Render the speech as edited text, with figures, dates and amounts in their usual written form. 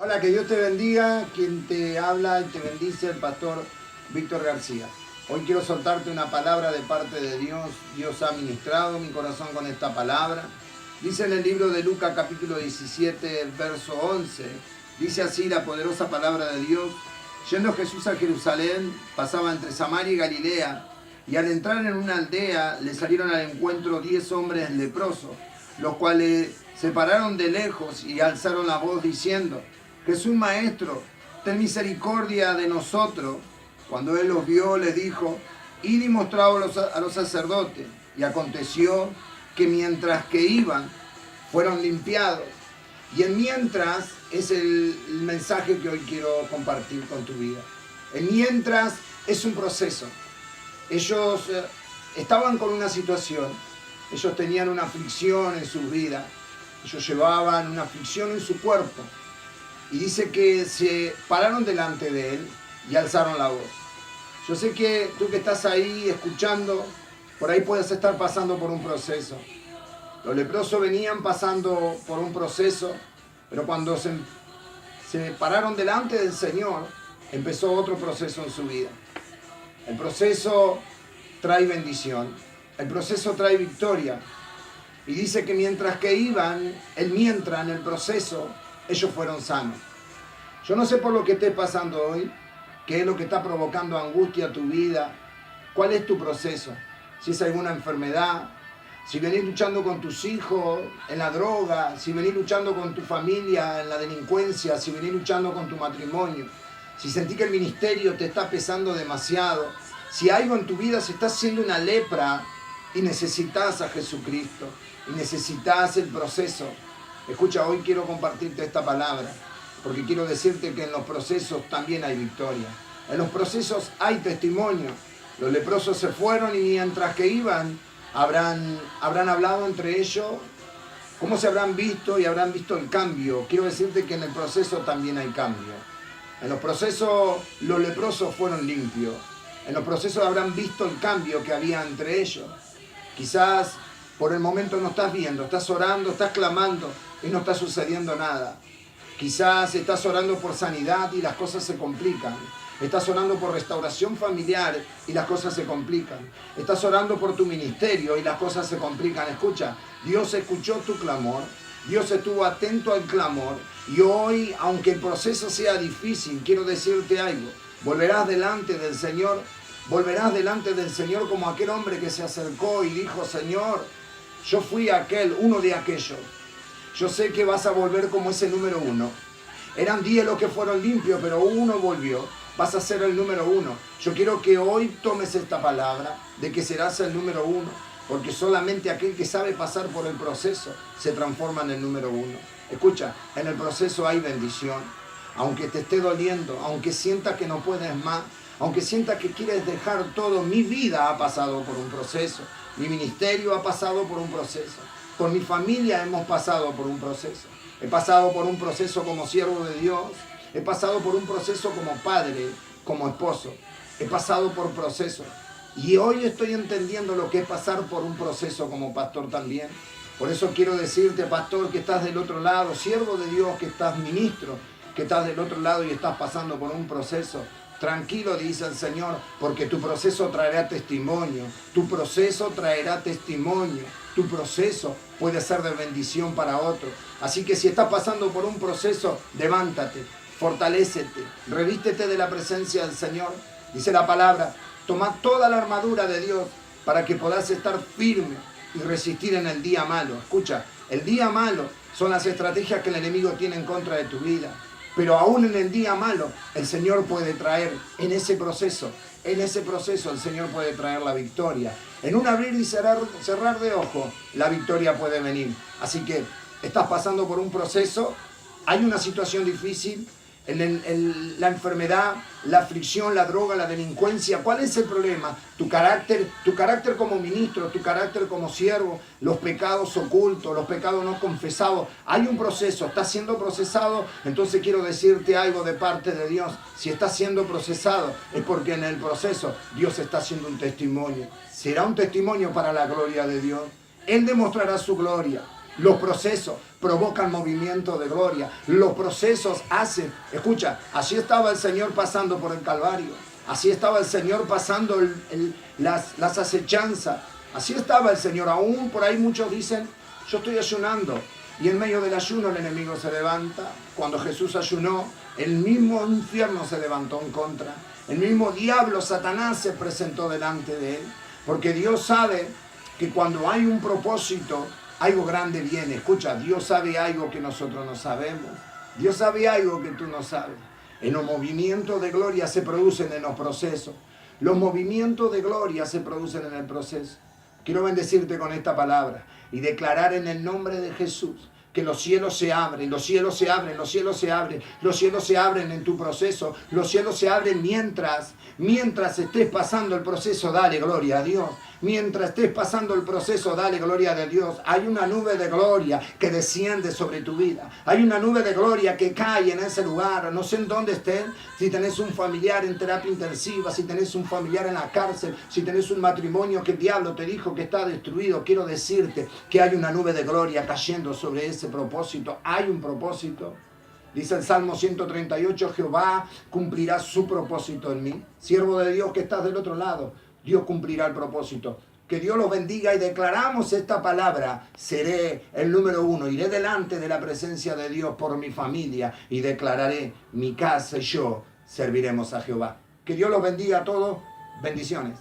Hola, que Dios te bendiga. Quien te habla y te bendice, el pastor Víctor García. Hoy quiero soltarte una palabra de parte de Dios. Dios ha ministrado mi corazón con esta palabra. Dice en el libro de Lucas capítulo 17, verso 11. Dice así la poderosa palabra de Dios. Yendo Jesús a Jerusalén, pasaba entre Samaria y Galilea, y al entrar en una aldea le salieron al encuentro 10 hombres leprosos, los cuales se pararon de lejos y alzaron la voz diciendo: Jesús Maestro, ten misericordia de nosotros. Cuando él los vio, les dijo: id y mostraos a los sacerdotes. Y aconteció que mientras que iban, fueron limpiados. Y el mientras es el mensaje que hoy quiero compartir con tu vida. El mientras es un proceso. Ellos estaban con una situación, ellos tenían una aflicción en su vida, ellos llevaban una aflicción en su cuerpo. Y dice que se pararon delante de él y alzaron la voz. Yo sé que tú que estás ahí escuchando, por ahí puedes estar pasando por un proceso. Los leprosos venían pasando por un proceso, pero cuando se pararon delante del Señor, empezó otro proceso en su vida. El proceso trae bendición, el proceso trae victoria. Y dice que mientras que iban, en el proceso, ellos fueron sanos. Yo no sé por lo que estés pasando hoy, qué es lo que está provocando angustia a tu vida, cuál es tu proceso, si es alguna enfermedad, si venís luchando con tus hijos en la droga, si venís luchando con tu familia en la delincuencia, si venís luchando con tu matrimonio, si sentís que el ministerio te está pesando demasiado, si algo en tu vida se está haciendo una lepra y necesitas a Jesucristo, y necesitas el proceso. Escucha, hoy quiero compartirte esta palabra, porque quiero decirte que en los procesos también hay victoria. En los procesos hay testimonio. Los leprosos se fueron y mientras que iban, habrán hablado entre ellos, cómo se habrán visto y habrán visto el cambio. Quiero decirte que en el proceso también hay cambio. En los procesos los leprosos fueron limpios. En los procesos habrán visto el cambio que había entre ellos. Quizás por el momento no estás viendo, estás orando, estás clamando y no está sucediendo nada. Quizás estás orando por sanidad y las cosas se complican. Estás orando por restauración familiar y las cosas se complican. Estás orando por tu ministerio y las cosas se complican. Escucha, Dios escuchó tu clamor, Dios estuvo atento al clamor y hoy, aunque el proceso sea difícil, quiero decirte algo. Volverás delante del Señor como aquel hombre que se acercó y dijo: Señor, yo fui uno de aquellos. Yo sé que vas a volver como ese número 1. Eran 10 los que fueron limpios, pero uno volvió. Vas a ser el número 1. Yo quiero que hoy tomes esta palabra de que serás el número 1, porque solamente aquel que sabe pasar por el proceso se transforma en el número 1. Escucha, en el proceso hay bendición. Aunque te esté doliendo, aunque sientas que no puedes más, aunque sientas que quieres dejar todo, mi vida ha pasado por un proceso. Mi ministerio ha pasado por un proceso. Con mi familia hemos pasado por un proceso. He pasado por un proceso como siervo de Dios. He pasado por un proceso como padre, como esposo. He pasado por procesos. Y hoy estoy entendiendo lo que es pasar por un proceso como pastor también. Por eso quiero decirte, pastor, que estás del otro lado, siervo de Dios, que estás ministro, que estás del otro lado y estás pasando por un proceso. Tranquilo, dice el Señor, porque tu proceso traerá testimonio. Tu proceso traerá testimonio. Tu proceso puede ser de bendición para otro. Así que si estás pasando por un proceso, levántate, fortalécete, revístete de la presencia del Señor. Dice la palabra: toma toda la armadura de Dios para que puedas estar firme y resistir en el día malo. Escucha, el día malo son las estrategias que el enemigo tiene en contra de tu vida. Pero aún en el día malo, el Señor puede traer en ese proceso el Señor puede traer la victoria. En un abrir y cerrar de ojos, la victoria puede venir. Así que estás pasando por un proceso, hay una situación difícil, la enfermedad, la aflicción, la droga, la delincuencia. ¿Cuál es el problema? Tu carácter como ministro, tu carácter como siervo, los pecados ocultos, los pecados no confesados. Hay un proceso, está siendo procesado. Entonces quiero decirte algo de parte de Dios. Si está siendo procesado, es porque en el proceso Dios está haciendo un testimonio. Será un testimonio para la gloria de Dios. Él demostrará su gloria. Los procesos provocan movimiento de gloria. Los procesos hacen, escucha, así estaba el Señor pasando por el Calvario. Así estaba el Señor pasando las acechanzas. Así estaba el Señor. Aún por ahí muchos dicen, yo estoy ayunando. Y en medio del ayuno el enemigo se levanta. Cuando Jesús ayunó, el mismo infierno se levantó en contra. El mismo diablo, Satanás, se presentó delante de él. Porque Dios sabe que cuando hay un propósito, algo grande viene. Escucha, Dios sabe algo que nosotros no sabemos. Dios sabe algo que tú no sabes. En los movimientos de gloria se producen en los procesos. Los movimientos de gloria se producen en el proceso. Quiero bendecirte con esta palabra y declarar en el nombre de Jesús que los cielos se abren, los cielos se abren, los cielos se abren, los cielos se abren en tu proceso, los cielos se abren mientras estés pasando el proceso, dale gloria a Dios. Mientras estés pasando el proceso, dale gloria a Dios. Hay una nube de gloria que desciende sobre tu vida. Hay una nube de gloria que cae en ese lugar. No sé en dónde estés. Si tenés un familiar en terapia intensiva, si tenés un familiar en la cárcel, si tenés un matrimonio que el diablo te dijo que está destruido, quiero decirte que hay una nube de gloria cayendo sobre ese propósito. Hay un propósito. Dice el Salmo 138, Jehová cumplirá su propósito en mí. Siervo de Dios que estás del otro lado, Dios cumplirá el propósito. Que Dios los bendiga y declaramos esta palabra. Seré el número 1. Iré delante de la presencia de Dios por mi familia y declararé: mi casa y yo serviremos a Jehová. Que Dios los bendiga a todos. Bendiciones.